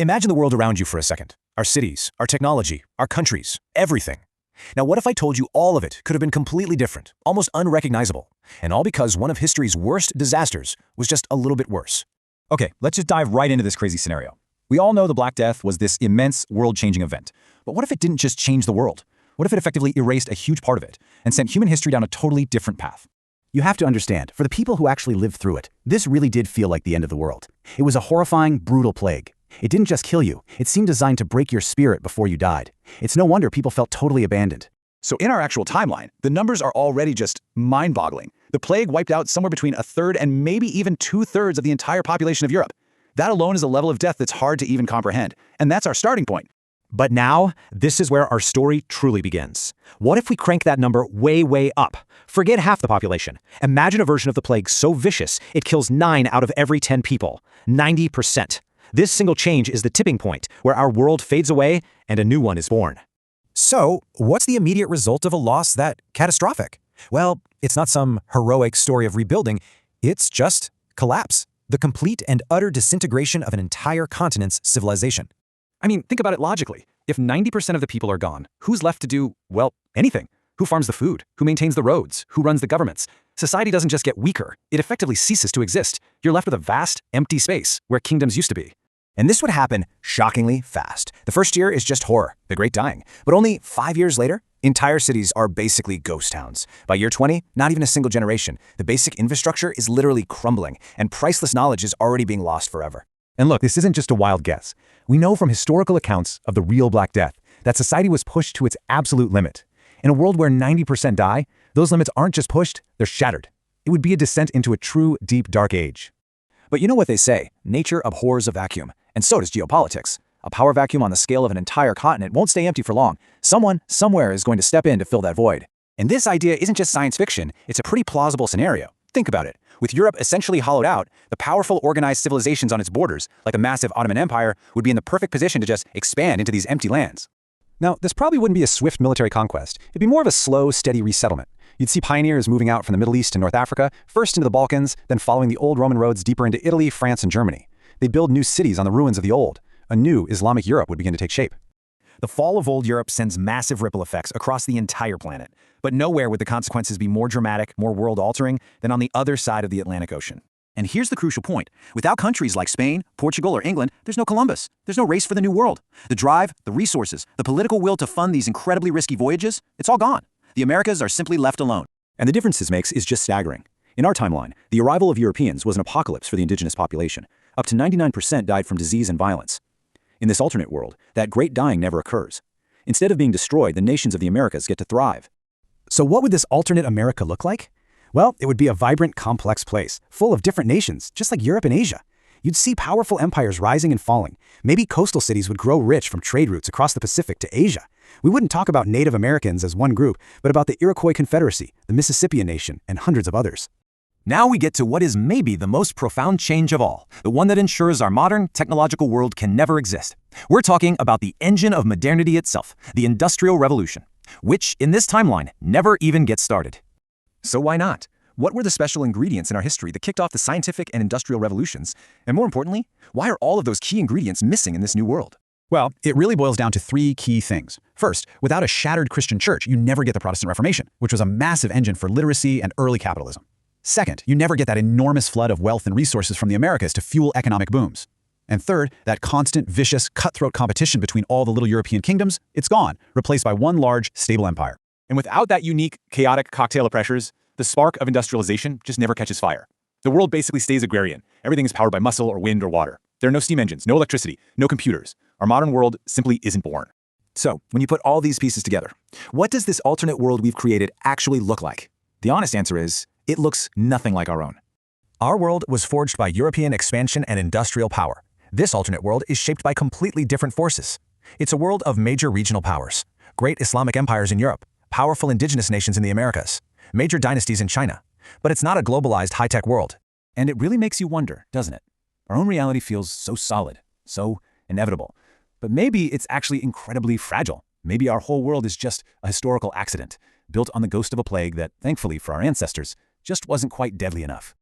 Imagine the world around you for a second. Our cities, our technology, our countries, everything. Now what if I told you all of it could have been completely different, almost unrecognizable, and all because one of history's worst disasters was just a little bit worse? Okay, let's just dive right into this crazy scenario. We all know the Black Death was this immense, world-changing event. But what if it didn't just change the world? What if it effectively erased a huge part of it and sent human history down a totally different path? You have to understand, for the people who actually lived through it, this really did feel like the end of the world. It was a horrifying, brutal plague. It didn't just kill you, it seemed designed to break your spirit before you died. It's no wonder people felt totally abandoned. So in our actual timeline, the numbers are already just mind-boggling. The plague wiped out somewhere between a third and maybe even two-thirds of the entire population of Europe. That alone is a level of death that's hard to even comprehend. And that's our starting point. But now, this is where our story truly begins. What if we crank that number way, way up? Forget half the population. Imagine a version of the plague so vicious, it kills 9 out of every 10 people. 90%. This single change is the tipping point, where our world fades away and a new one is born. So, what's the immediate result of a loss that catastrophic? Well, it's not some heroic story of rebuilding, it's just collapse. The complete and utter disintegration of an entire continent's civilization. I mean, think about it logically. If 90% of the people are gone, who's left to do, well, anything? Who farms the food? Who maintains the roads? Who runs the governments? Society doesn't just get weaker, it effectively ceases to exist. You're left with a vast, empty space where kingdoms used to be. And this would happen shockingly fast. The first year is just horror, the great dying. But only 5 years later, entire cities are basically ghost towns. By year 20, not even a single generation. The basic infrastructure is literally crumbling, and priceless knowledge is already being lost forever. And look, this isn't just a wild guess. We know from historical accounts of the real Black Death that society was pushed to its absolute limit. In a world where 90% die, those limits aren't just pushed, they're shattered. It would be a descent into a true, deep, dark age. But you know what they say, nature abhors a vacuum, and so does geopolitics. A power vacuum on the scale of an entire continent won't stay empty for long. Someone, somewhere is going to step in to fill that void. And this idea isn't just science fiction, it's a pretty plausible scenario. Think about it. With Europe essentially hollowed out, the powerful organized civilizations on its borders, like the massive Ottoman Empire, would be in the perfect position to just expand into these empty lands. Now, this probably wouldn't be a swift military conquest. It'd be more of a slow, steady resettlement. You'd see pioneers moving out from the Middle East to North Africa, first into the Balkans, then following the old Roman roads deeper into Italy, France, and Germany. They'd build new cities on the ruins of the old. A new Islamic Europe would begin to take shape. The fall of old Europe sends massive ripple effects across the entire planet. But nowhere would the consequences be more dramatic, more world-altering than on the other side of the Atlantic Ocean. And here's the crucial point. Without countries like Spain, Portugal, or England, there's no Columbus. There's no race for the new world. The drive, the resources, the political will to fund these incredibly risky voyages, it's all gone. The Americas are simply left alone. And the difference this makes is just staggering. In our timeline, the arrival of Europeans was an apocalypse for the indigenous population. Up to 99% died from disease and violence. In this alternate world, that great dying never occurs. Instead of being destroyed, the nations of the Americas get to thrive. So what would this alternate America look like? Well, it would be a vibrant, complex place, full of different nations, just like Europe and Asia. You'd see powerful empires rising and falling. Maybe coastal cities would grow rich from trade routes across the Pacific to Asia. We wouldn't talk about Native Americans as one group, but about the Iroquois Confederacy, the Mississippian Nation, and hundreds of others. Now we get to what is maybe the most profound change of all, the one that ensures our modern, technological world can never exist. We're talking about the engine of modernity itself, the Industrial Revolution, which, in this timeline, never even gets started. So why not? What were the special ingredients in our history that kicked off the scientific and industrial revolutions? And more importantly, why are all of those key ingredients missing in this new world? Well, it really boils down to 3 key things. First, without a shattered Christian church, you never get the Protestant Reformation, which was a massive engine for literacy and early capitalism. Second, you never get that enormous flood of wealth and resources from the Americas to fuel economic booms. And third, that constant, vicious, cutthroat competition between all the little European kingdoms, it's gone, replaced by one large, stable empire. And without that unique, chaotic cocktail of pressures, the spark of industrialization just never catches fire. The world basically stays agrarian. Everything is powered by muscle or wind or water. There are no steam engines, no electricity, no computers. Our modern world simply isn't born. So, when you put all these pieces together, what does this alternate world we've created actually look like? The honest answer is, it looks nothing like our own. Our world was forged by European expansion and industrial power. This alternate world is shaped by completely different forces. It's a world of major regional powers, great Islamic empires in Europe, powerful indigenous nations in the Americas, major dynasties in China. But it's not a globalized high-tech world. And it really makes you wonder, doesn't it? Our own reality feels so solid, so inevitable. But maybe it's actually incredibly fragile. Maybe our whole world is just a historical accident, built on the ghost of a plague that, thankfully for our ancestors, just wasn't quite deadly enough.